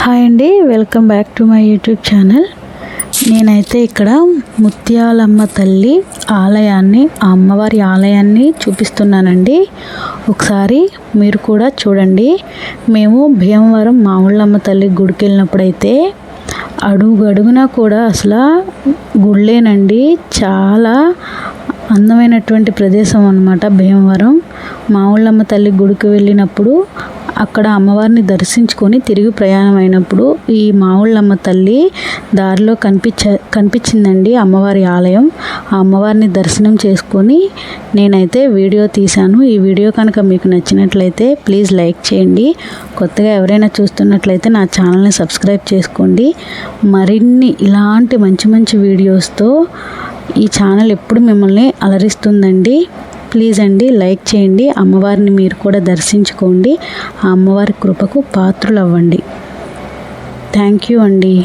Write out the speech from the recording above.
Hi అండి, welcome back to my YouTube channel. నేనైతే ఇక్కడ ముత్యాలమ్మ తల్లి ఆలయాన్ని, ఆ అమ్మవారి ఆలయాన్ని చూపిస్తున్నానండి. ఒకసారి మీరు కూడా చూడండి. మేము భీమవరం మావుళ్ళమ్మ తల్లి గుడికి వెళ్ళినప్పుడైతే అడుగున కూడా అసలు గుళ్ళేనండి. చాలా అందమైనటువంటి ప్రదేశం అన్నమాట భీమవరం. మావుళ్ళమ్మ తల్లి గుడికి వెళ్ళినప్పుడు అక్కడ అమ్మవారిని దర్శించుకొని తిరిగి ప్రయాణం అయినప్పుడు ఈ మావుళ్ళమ్మ తల్లి దారిలో కనిపించిందండి అమ్మవారి ఆలయం. ఆ అమ్మవారిని దర్శనం చేసుకొని నేనైతే వీడియో తీశాను. ఈ వీడియో కనుక మీకు నచ్చినట్లయితే ప్లీజ్ లైక్ చేయండి. కొత్తగా ఎవరైనా చూస్తున్నట్లయితే నా ఛానల్ని సబ్స్క్రైబ్ చేసుకోండి. మరిన్ని ఇలాంటి మంచి మంచి వీడియోస్తో ఈ ఛానల్ ఎప్పుడు మిమ్మల్ని అలరిస్తుందండి. ప్లీజ్ అండి లైక్ చేయండి. అమ్మవారిని మీరు కూడా దర్శించుకోండి. ఆ అమ్మవారి కృపకు పాత్రులు అవ్వండి. థ్యాంక్ యూ అండి.